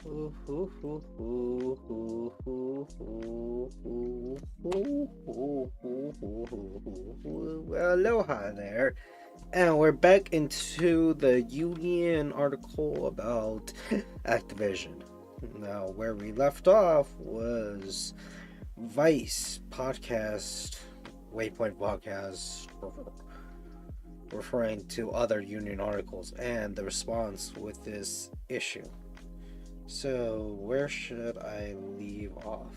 Well, aloha there. And we're back into the Union article about Activision. Now, where we left off was Vice podcast, Waypoint podcast, referring to other Union articles and the response with this issue. So, where should I leave off?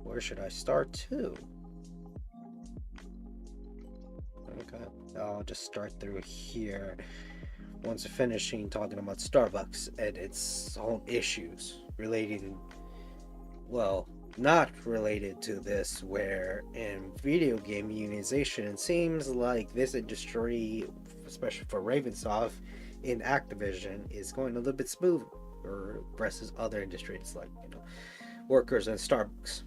Where should I start to? Okay, I'll just start through here. Once finishing talking about Starbucks and its own issues relating, well, not related to this, where in video game unionization, it seems like this industry, especially for Ravensoft in Activision, is going a little bit smoother versus other industries like, workers and Starbucks.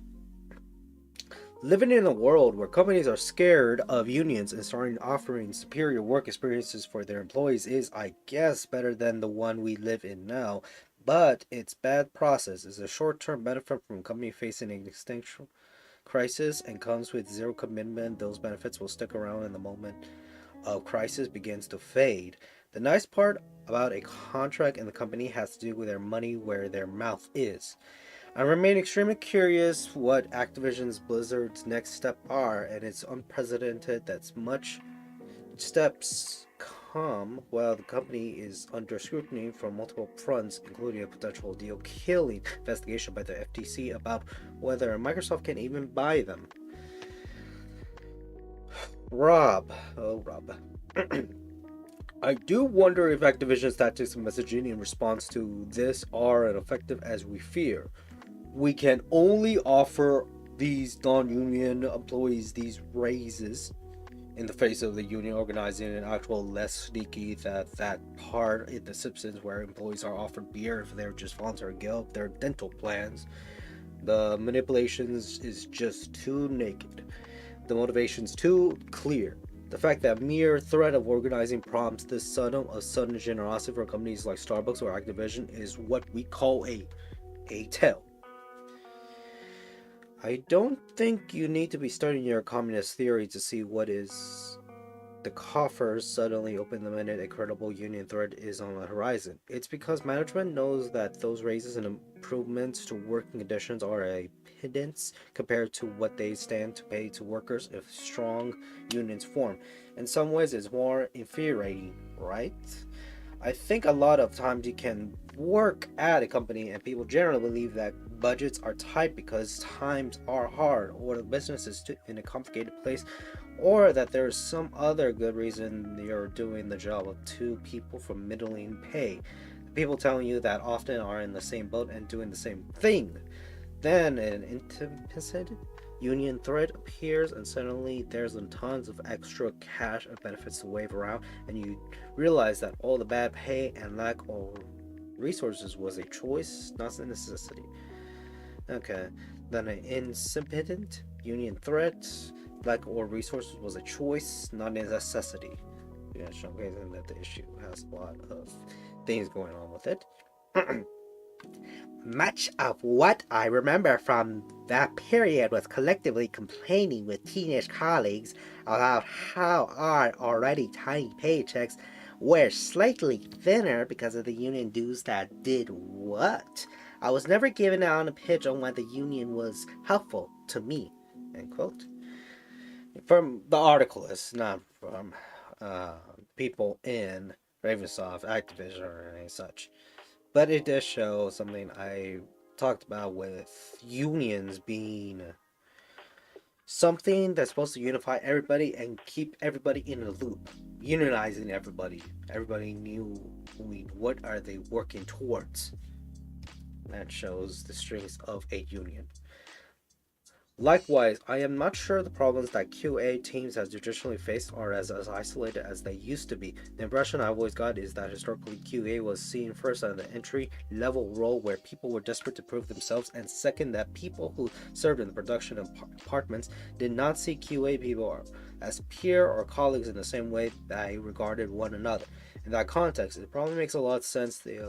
Living in a world where companies are scared of unions and starting offering superior work experiences for their employees is, I guess, better than the one we live in now. But its bad process is a short-term benefit from a company facing an existential crisis and comes with zero commitment. Those benefits will stick around in the moment of crisis begins to fade. The nice part about a contract in the company has to do with their money where their mouth is. I remain extremely curious what Activision's Blizzard's next step are, and it's unprecedented that much steps come while the company is under scrutiny from multiple fronts, including a potential deal-killing investigation by the FTC about whether Microsoft can even buy them. Rob. I do wonder if Activision's tactics and messaging in response to this are as effective as we fear. We can only offer these non-union employees these raises in the face of the union organizing an actual less sneaky that part in The Simpsons where employees are offered beer if they're just volunteering to give up their dental plans. The manipulations is just too naked. The motivation's too clear. The fact that mere threat of organizing prompts this sudden generosity for companies like Starbucks or Activision is what we call a tell. I don't think you need to be studying your communist theory to see what is the coffers suddenly open the minute a credible union threat is on the horizon. It's because management knows that those raises and improvements to working conditions are a pittance compared to what they stand to pay to workers if strong unions form. In some ways, it's more infuriating, right? I think a lot of times you can work at a company and people generally believe that budgets are tight because times are hard or the business is in a complicated place or that there's some other good reason you're doing the job of two people from middling pay. The people telling you that often are in the same boat and doing the same thing. Then an implicit union threat appears and suddenly there's tons of extra cash and benefits to wave around and you realize that all the bad pay and lack of resources was a choice, not a necessity. Okay, then an incipient union threat, lack or resources was a choice, not a necessity. Yeah, showcasing that the issue has a lot of things going on with it. Much of what I remember from that period was collectively complaining with teenage colleagues about how our already tiny paychecks were slightly thinner because of the union dues that did what? I was never given out a pitch on why the union was helpful to me. End quote. From the article, it's not from people in Ravensoft, Activision, or any such. But it does show something I talked about with unions being something that's supposed to unify everybody and keep everybody in a loop. Unionizing everybody. Everybody knew what are they working towards. That shows the strength of a union. Likewise, I am not sure the problems that QA teams have traditionally faced are as isolated as they used to be. The impression I've always got is that historically QA was seen first as an entry-level role where people were desperate to prove themselves, and second that people who served in the production departments did not see QA people as peer or colleagues in the same way they regarded one another. In that context, it probably makes a lot of sense the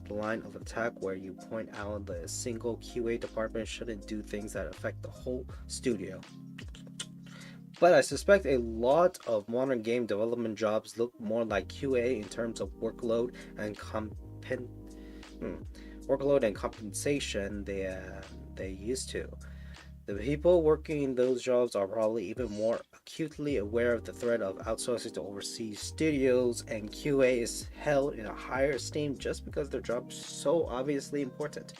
line of attack where you point out that a single QA department shouldn't do things that affect the whole studio. But I suspect a lot of modern game development jobs look more like QA in terms of workload and compensation they used to. The people working in those jobs are probably even more acutely aware of the threat of outsourcing to overseas studios, and QA is held in a higher esteem just because their job is so obviously important.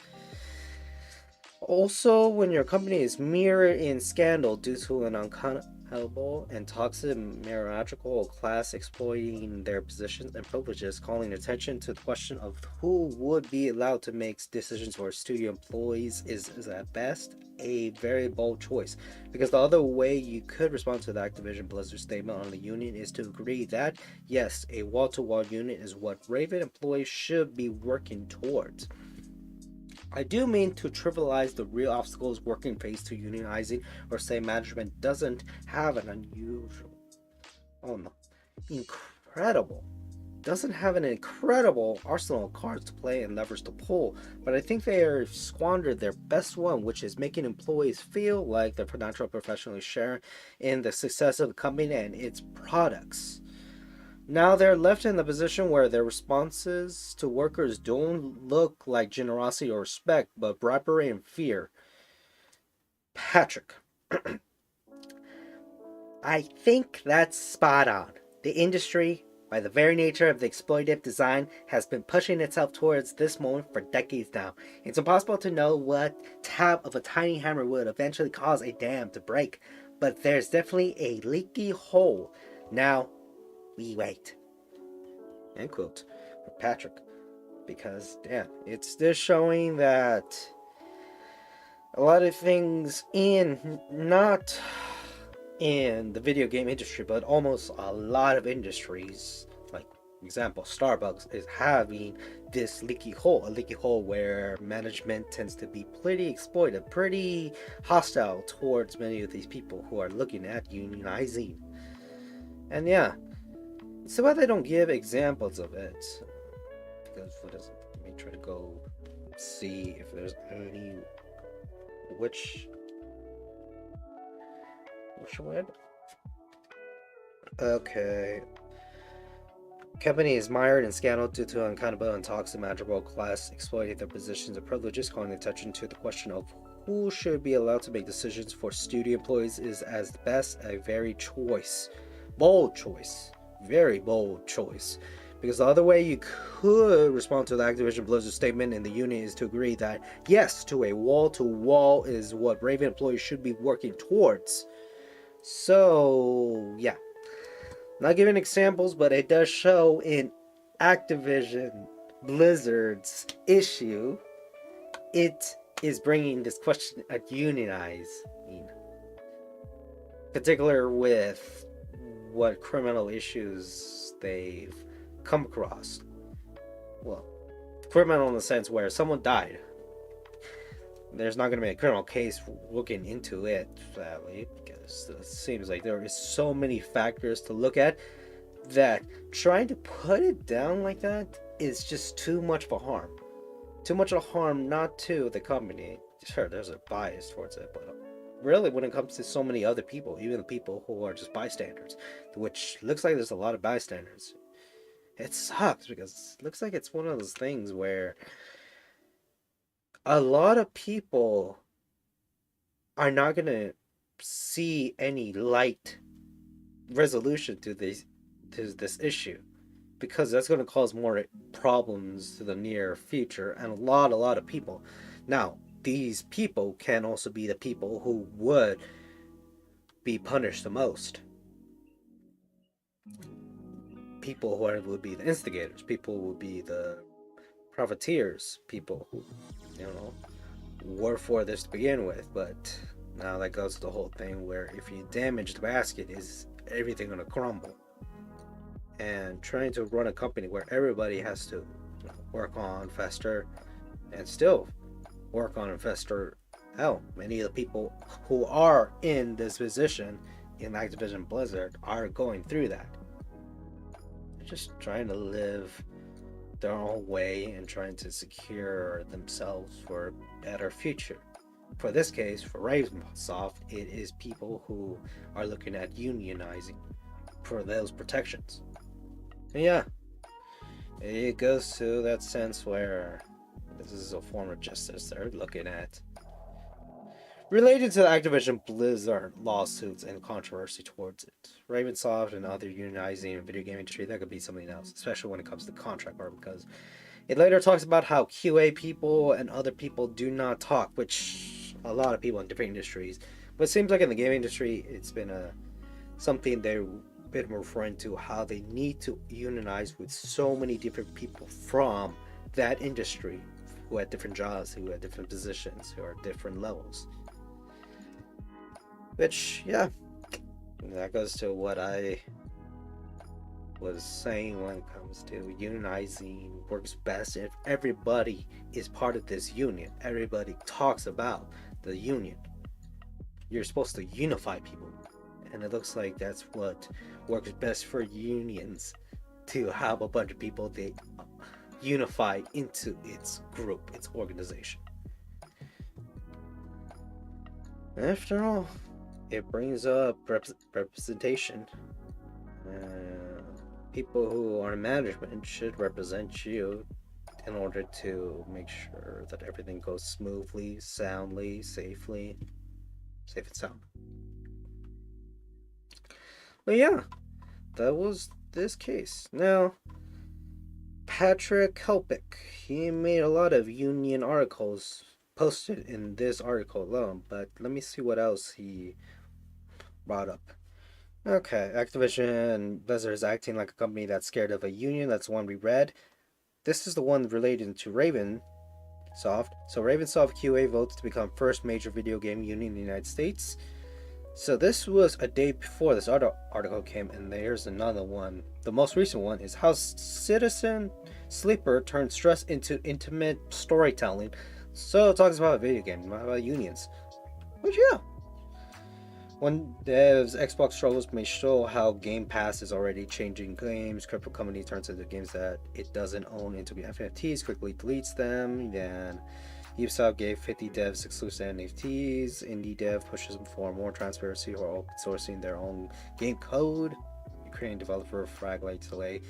Also, when your company is mired in scandal due to an uncountable and toxic meritocratic class exploiting their positions and privileges, calling attention to the question of who would be allowed to make decisions for studio employees is at best a very bold choice. Because the other way you could respond to the Activision Blizzard statement on the union is to agree that, yes, a wall-to-wall union is what Raven employees should be working towards. I do mean to trivialize the real obstacles working face to unionizing, or say management doesn't have an incredible arsenal of cards to play and levers to pull, but I think they are squandered their best one, which is making employees feel like their financial professionals share in the success of the company and its products. Now they're left in the position where their responses to workers don't look like generosity or respect, but bribery and fear. Patrick, I think that's spot on. The industry, by the very nature of the exploitative design, has been pushing itself towards this moment for decades now. It's impossible to know what tap of a tiny hammer would eventually cause a dam to break, but there's definitely a leaky hole. Now, we wait. End quote. For Patrick. Because, damn, it's just showing that a lot of things not in the video game industry, but almost a lot of industries, like, for example, Starbucks is having this a leaky hole where management tends to be pretty exploitive, pretty hostile towards many of these people who are looking at unionizing. And yeah, so why they don't give examples of it, because let me try to go see if there's any which one. Okay. Company is mired in scandal due to unaccountable and toxic managerial class exploiting their positions and privileges, calling attention to the question of who should be allowed to make decisions for studio employees is as best a very bold choice, very bold choice. Because the other way you could respond to the Activision Blizzard statement in the union is to agree that yes, to a wall-to-wall is what Raven employees should be working towards. So yeah, not giving examples, but it does show in Activision Blizzard's issue, it is bringing this question at unionizing, particular with what criminal issues they've come across. Well, criminal in the sense where someone died. There's not going to be a criminal case looking into it, sadly, because it seems like there is so many factors to look at that trying to put it down like that is just too much of a harm. Too much of a harm not to the company. Sure, there's a bias towards it, but really when it comes to so many other people, even the people who are just bystanders, which looks like there's a lot of bystanders, it sucks because it looks like it's one of those things where a lot of people are not going to see any light resolution to this issue, because that's going to cause more problems to the near future, and a lot of people. Now, these people can also be the people who would be punished the most. People who would be the instigators, people who would be the profiteers, people who, were for this to begin with. But now that goes to the whole thing where if you damage the basket, is everything going to crumble? And trying to run a company where everybody has to work on Fester and still work on Fester, hell, many of the people who are in this position in Activision Blizzard are going through that. They're just trying to live their own way and trying to secure themselves for a better future. For this case, for Ravensoft, it is people who are looking at unionizing for those protections. And yeah, it goes to that sense where this is a form of justice they're looking at. Related to the Activision Blizzard lawsuits and controversy towards it, Ravensoft and other unionizing in the video game industry, that could be something else, especially when it comes to contract part, because it later talks about how QA people and other people do not talk, which a lot of people in different industries, but it seems like in the game industry, it's been something they've been referring to, how they need to unionize with so many different people from that industry who had different jobs, who had different positions, who are different levels. Which, yeah, that goes to what I was saying when it comes to unionizing works best if everybody is part of this union. Everybody talks about the union. You're supposed to unify people, and it looks like that's what works best for unions, to have a bunch of people they unify into its group, its organization. After all, it brings up representation. People who are in management should represent you in order to make sure that everything goes smoothly, soundly, safely, safe and sound. But yeah, that was this case. Now, Patrick Helpick, he made a lot of union articles posted in this article alone, but let me see what else he brought up. Okay, Activision Blizzard is acting like a company that's scared of a union. That's the one we read. This is the one related to Ravensoft. So Ravensoft QA votes to become first major video game union in the United States. So this was a day before this other article came, and there's another one. The most recent one is how Citizen Sleeper turned stress into intimate storytelling. So it talks about a video game, not about unions. Which, yeah. When devs, Xbox struggles may show how Game Pass is already changing games. Crypto company turns into games that it doesn't own into NFTs, quickly deletes them. Then Ubisoft gave 50 devs exclusive NFTs. Indie dev pushes for more transparency or open sourcing their own game code. Ukrainian developer Fraglite delay.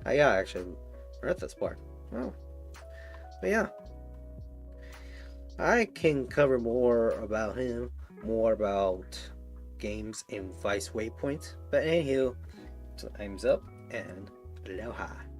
Yeah, actually read this part. Oh. But yeah. I can cover more about him, more about games in Vice Waypoint. But anywho, time's up and aloha.